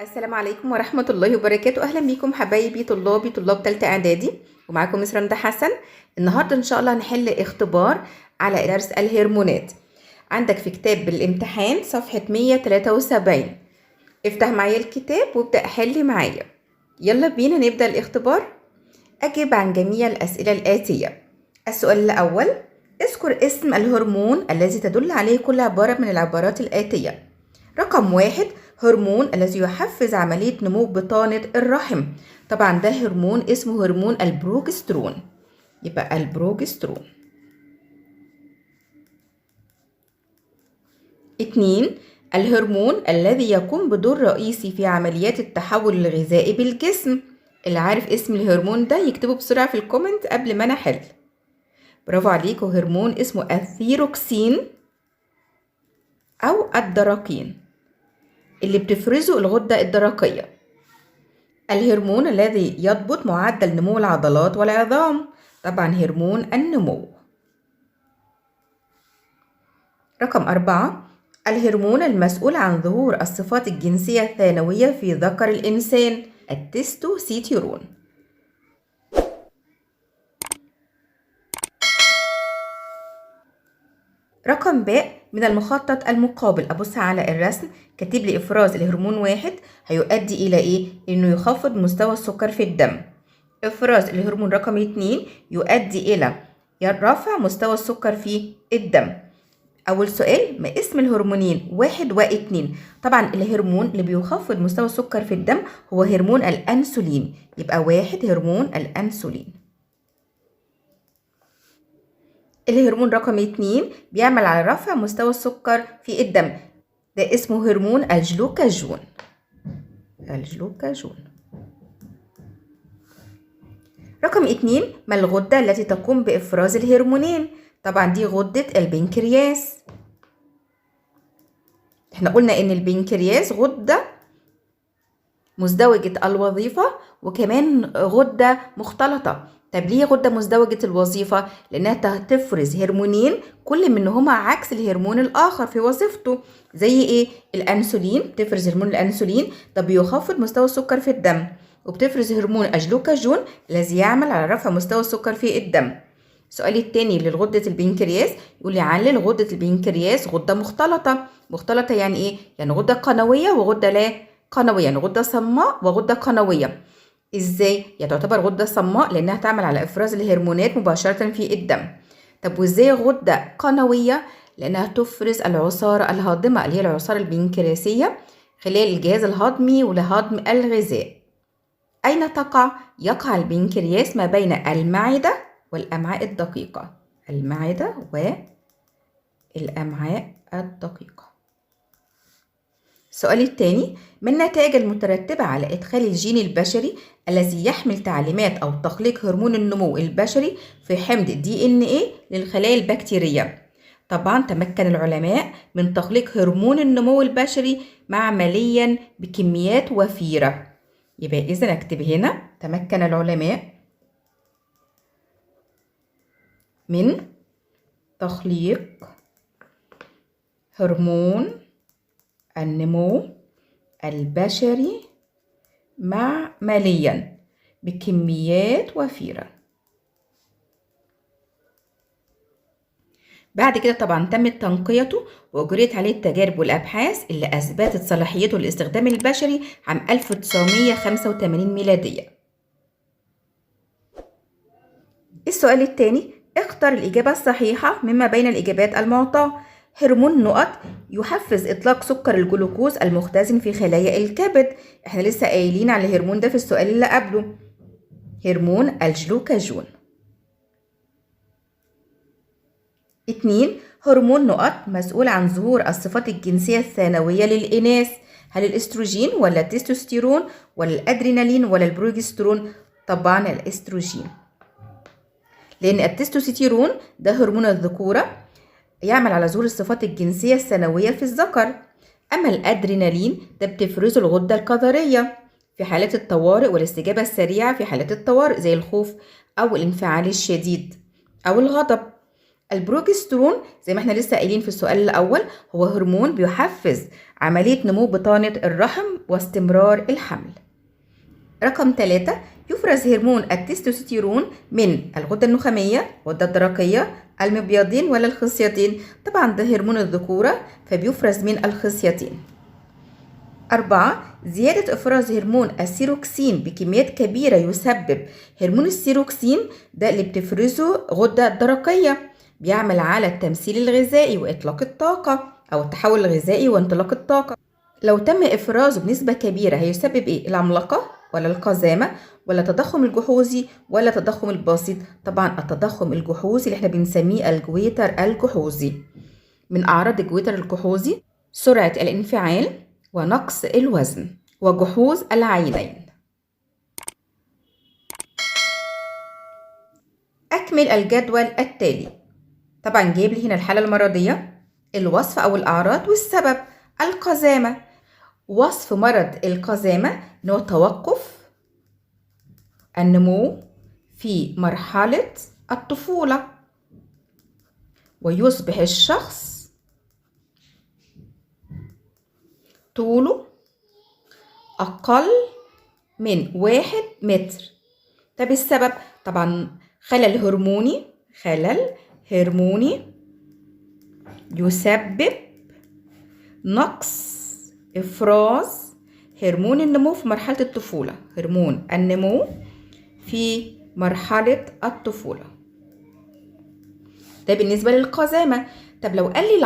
السلام عليكم ورحمة الله وبركاته. أهلا بيكم حبايبي طلاب تالتة إعدادي، ومعاكم مس رندا حسن. النهاردة إن شاء الله هنحل اختبار على درس الهرمونات. عندك في كتاب الامتحان صفحة 173. افتح معايا الكتاب وابدأ حل معايا. يلا بينا نبدأ الاختبار. أجب عن جميع الأسئلة الآتية. السؤال الأول: اذكر اسم الهرمون الذي تدل عليه كل عبارة من العبارات الآتية. رقم 1: هرمون الذي يحفز عملية نمو بطانة الرحم. طبعا ده هرمون اسمه هرمون البروجسترون، يبقى البروجسترون. 2: الهرمون الذي يقوم بدور رئيسي في عمليات التحول الغذائي بالجسم. اللي عارف اسم الهرمون ده يكتبه بسرعة في الكومنت قبل ما أنا أحل. برافو عليكم، هرمون اسمه الثيروكسين أو الدراقين اللي بتفرزه الغدة الدرقية. الهرمون الذي يضبط معدل نمو العضلات والعظام. طبعا هرمون النمو. رقم 4: الهرمون المسؤول عن ظهور الصفات الجنسية الثانوية في ذكر الإنسان، التستوستيرون. رقم ب: من المخطط المقابل، أبص على الرسم كاتب لي إفراز الهرمون 1 هيؤدي إلى إيه؟ إنه يخفض مستوى السكر في الدم. إفراز الهرمون رقم 2 يؤدي إلى رفع مستوى السكر في الدم. أول سؤال: ما اسم الهرمونين 1 و2؟ طبعا الهرمون اللي بيخفض مستوى السكر في الدم هو هرمون الأنسولين، يبقى 1 هرمون الأنسولين. الهرمون رقم 2 بيعمل على رفع مستوى السكر في الدم، ده اسمه هرمون الجلوكاجون. رقم 2: ما الغدة التي تقوم بإفراز الهرمونين؟ طبعا دي غدة البنكرياس. احنا قلنا ان البنكرياس غدة مزدوجة الوظيفة وكمان غدة مختلطة. طب ليه غدة مزدوجة الوظيفة؟ لأنها تفرز هرمونين كل منهما عكس الهرمون الآخر في وظيفته. زي إيه؟ الأنسولين، بتفرز هرمون الأنسولين ده بيخفض مستوى السكر في الدم، وبتفرز هرمون الجلوكاجون الذي يعمل على رفع مستوى السكر في الدم. السؤال التاني لغدة البنكرياس يقول لي علل غدة البنكرياس غدة مختلطة. مختلطة يعني إيه؟ يعني غدة قنوية وغدة لا قنوية، يعني غدة صماء وغدة قنوية. ازاي؟ يعني تعتبر غدة صماء لأنها تعمل على إفراز الهرمونات مباشرة في الدم. طب وازاي غدة قنوية؟ لأنها تفرز العصارة الهاضمة اللي هي العصارة البنكرياسية خلال الجهاز الهضمي ولهضم الغذاء. أين تقع؟ يقع البنكرياس ما بين المعدة والأمعاء الدقيقة. المعدة والأمعاء الدقيقة. السؤال الثاني: ما النتائج المترتبة على إدخال الجين البشري الذي يحمل تعليمات أو تخليق هرمون النمو البشري في حمض DNA للخلايا البكتيرية؟ طبعا تمكن العلماء من تخليق هرمون النمو البشري معمليا بكميات وفيرة. يبقى إذا أكتب هنا تمكن العلماء من تخليق هرمون النمو البشري معمليا بكميات وفيرة. بعد كده طبعا تمت تنقيته وأجريت عليه التجارب والأبحاث اللي أثبتت صلاحيته للاستخدام البشري عام 1985 ميلادية. السؤال الثاني: اختر الإجابة الصحيحة مما بين الإجابات المعطاة. هرمون نقط يحفز إطلاق سكر الجلوكوز المختزن في خلايا الكبد. احنا لسه قايلين على الهرمون ده في السؤال اللي قبله، هرمون الجلوكاجون. 2: هرمون نقط مسؤول عن ظهور الصفات الجنسية الثانوية للإناث. هل الإستروجين ولا التستوستيرون ولا الأدرينالين ولا البروجسترون؟ طبعا الإستروجين، لأن التستوستيرون ده هرمون الذكورة يعمل على ظهور الصفات الجنسية الثانوية في الذكر. أما الأدرينالين ده بتفرزه الغدة الكظرية في حالات الطوارئ والاستجابة السريعة في حالات الطوارئ زي الخوف أو الانفعال الشديد أو الغضب. البروجسترون زي ما احنا لسه قايلين في السؤال الأول هو هرمون بيحفز عملية نمو بطانة الرحم واستمرار الحمل. رقم 3 يفرز هرمون التستوستيرون من الغدة النخامية، الغدة الدرقية، المبيضين ولا الخصيتين؟ طبعا ده هرمون الذكورة فبيفرز من الخصيتين. 4 زيادة إفراز هرمون السيروكسين بكميات كبيرة يسبب هرمون السيروكسين ده اللي بتفرزه غدة درقية، بيعمل على التمثيل الغذائي وإطلاق الطاقة أو التحول الغذائي وانطلاق الطاقة. لو تم إفرازه بنسبة كبيرة هيسبب إيه؟ العملاقة ولا القزامة ولا التضخم الجحوظي ولا التضخم البسيط؟ طبعا التضخم الجحوظي اللي احنا بنسميه الجويتر الجحوظي. من أعراض الجويتر الجحوظي سرعة الانفعال ونقص الوزن وجحوظ العينين. أكمل الجدول التالي. طبعا جايب لي هنا الحالة المرضية، الوصف أو الأعراض والسبب. القزامة، وصف مرض القزامة إن هو توقف النمو في مرحلة الطفولة، ويصبح الشخص طوله أقل من 1 متر. طب السبب؟ طبعا خلل هرموني يسبب نقص إفراز هرمون النمو في مرحلة الطفولة، هرمون النمو في مرحلة الطفولة. ده بالنسبة للقزامة. طب لو قال لي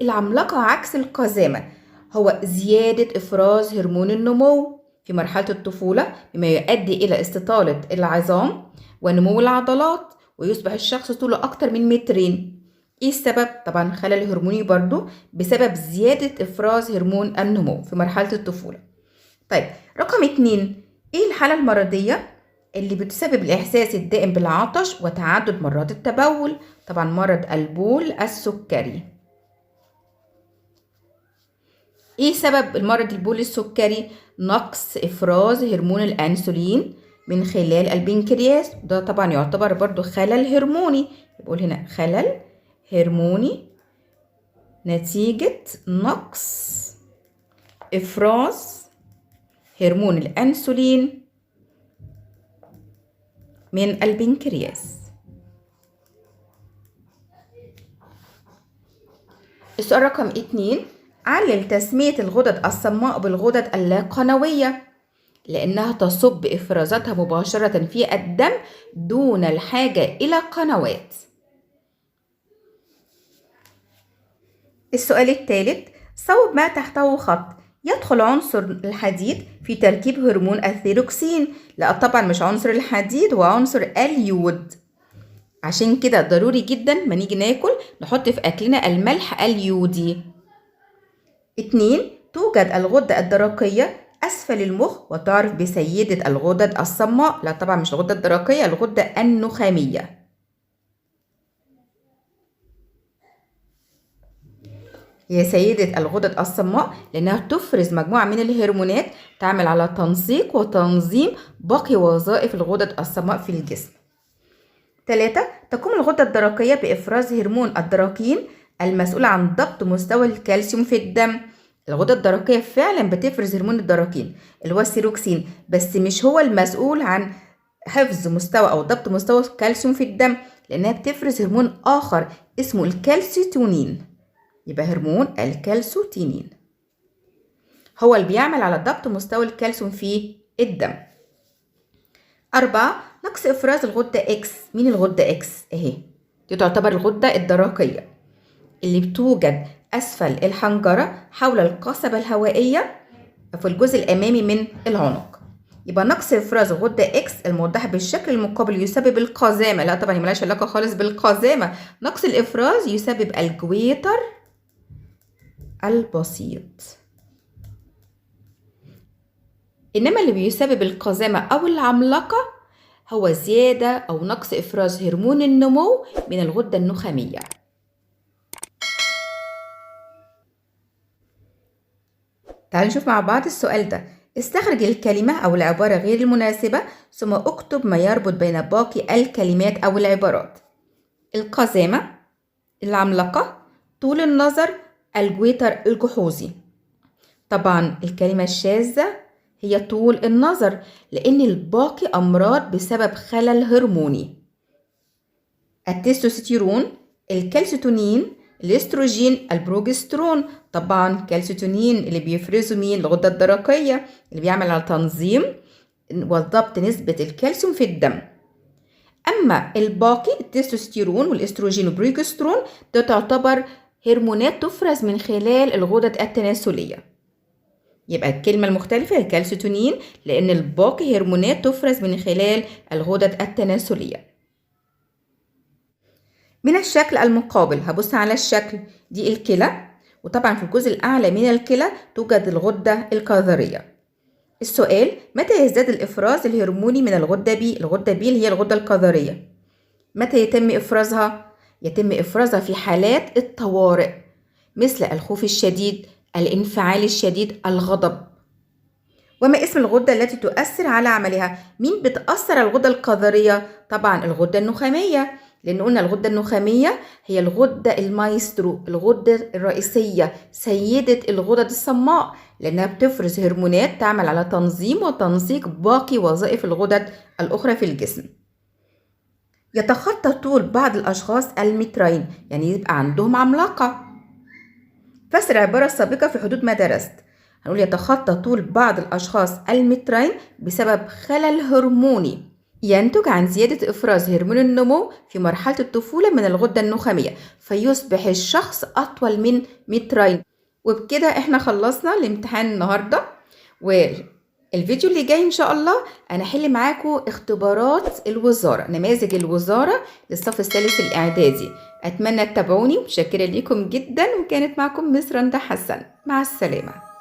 العملاقة عكس القزامة هو زيادة إفراز هرمون النمو في مرحلة الطفولة بما يؤدي إلى استطالة العظام ونمو العضلات ويصبح الشخص طوله أكتر من 2 متر. إيه السبب؟ طبعا خلل هرموني برضو بسبب زيادة إفراز هرمون النمو في مرحلة الطفولة. طيب رقم 2 إيه الحالة المرضية اللي بتسبب الإحساس الدائم بالعطش وتعدد مرات التبول؟ طبعا مرض البول السكري. إيه سبب المرض البول السكري؟ نقص إفراز هرمون الأنسولين من خلال البنكرياس، ده طبعا يعتبر برضو خلل هرموني. بقول هنا خلل هرموني نتيجة نقص إفراز هرمون الأنسولين من البنكرياس. السؤال رقم 2 علل تسمية الغدد الصماء بالغدد اللاقنوية لأنها تصب إفرازاتها مباشرة في الدم دون الحاجة إلى قنوات. السؤال الثالث صوب ما تحته خط. يدخل عنصر الحديد في تركيب هرمون الثيروكسين؟ لا طبعا مش عنصر الحديد، هو عنصر اليود. عشان كده ضروري جدا ما نيجي ناكل نحط في أكلنا الملح اليودي. 2 توجد الغدة الدرقية أسفل المخ وتعرف بسيدة الغدد الصماء؟ لا طبعا مش الغدة الدرقية، الغدة النخامية. هي سيدة الغدد الصماء لأنها تفرز مجموعة من الهرمونات تعمل على تنسيق وتنظيم باقي وظائف الغدد الصماء في الجسم. 3 تقوم الغدة الدرقية بإفراز هرمون الدراكين المسؤول عن ضبط مستوى الكالسيوم في الدم. الغدة الدرقية فعلا بتفرز هرمون الدراكين اللي هو السيروكسين، بس مش هو المسؤول عن حفظ مستوى أو ضبط مستوى الكالسيوم في الدم، لأنها بتفرز هرمون آخر اسمه الكالسيتونين. يبقى هرمون الكالسيتونين هو اللي بيعمل على ضبط مستوى الكالسيوم في الدم. 4 نقص إفراز الغدة إكس. مين الغدة إكس؟ أهي دي تعتبر الغدة الدرقية اللي بتوجد أسفل الحنجرة حول القصبة الهوائية في الجزء الأمامي من العنق. يبقى نقص إفراز الغدة إكس الموضحة بالشكل المقابل يسبب القزامة. لا طبعا ملهاش علاقة خالص بالقزامة، نقص الإفراز يسبب الجويتر البسيط. إنما اللي بيسبب القزامة أو العملاقة هو زيادة أو نقص إفراز هرمون النمو من الغدة النخامية. تعالوا نشوف مع بعض السؤال ده. استخرج الكلمة أو العبارة غير المناسبة ثم اكتب ما يربط بين باقي الكلمات أو العبارات. القزامة، العملاقة، طول النظر، الجويتر الجحوظي. طبعا الكلمة الشاذة هي طول النظر، لأن الباقي أمراض بسبب خلل هرموني. التستوستيرون، الكالسيتونين، الاستروجين، البروجسترون. طبعا كالسيتونين اللي بيفرزه مين؟ الغدة الدرقية، اللي بيعمل على تنظيم وضبط نسبة الكالسيوم في الدم. أما الباقي التستوستيرون والاستروجين والبروجسترون ده تعتبر هرمونات تفرز من خلال الغدد التناسلية. يبقى الكلمة المختلفة الكالسيتونين، لأن الباقي هرمونات تفرز من خلال الغدد التناسلية. من الشكل المقابل هبص على الشكل دي الكلى، وطبعا في الجزء الأعلى من الكلى توجد الغدة الكظرية. السؤال: متى يزداد الإفراز الهرموني من الغدة B؟ الغدة B اللي هي الغدة الكظرية. متى يتم إفرازها؟ يتم إفرازها في حالات الطوارئ، مثل الخوف الشديد، الانفعال الشديد، الغضب. وما اسم الغدة التي تؤثر على عملها؟ مين بتأثر على الغدة الكظرية؟ طبعا الغدة النخامية، لأن قلنا الغدة النخامية هي الغدة المايسترو، الغدة الرئيسية، سيدة الغدد الصماء، لأنها بتفرز هرمونات تعمل على تنظيم وتنسيق باقي وظائف الغدد الأخرى في الجسم. يتخطى طول بعض الأشخاص المترين، يعني يبقى عندهم عملاقة. فسر العبارة السابقة في حدود ما درست. هنقول يتخطى طول بعض الأشخاص المترين بسبب خلل هرموني ينتج عن زيادة إفراز هرمون النمو في مرحلة الطفولة من الغدة النخامية، فيصبح الشخص أطول من مترين. وبكده احنا خلصنا الامتحان النهاردة، والفيديو اللي جاي إن شاء الله أنا هحل معاكم اختبارات الوزارة، نماذج الوزارة للصف الثالث الإعدادي. أتمنى تتابعوني، متشكرة ليكم جدا، وكانت معكم مس رندا حسن. مع السلامة.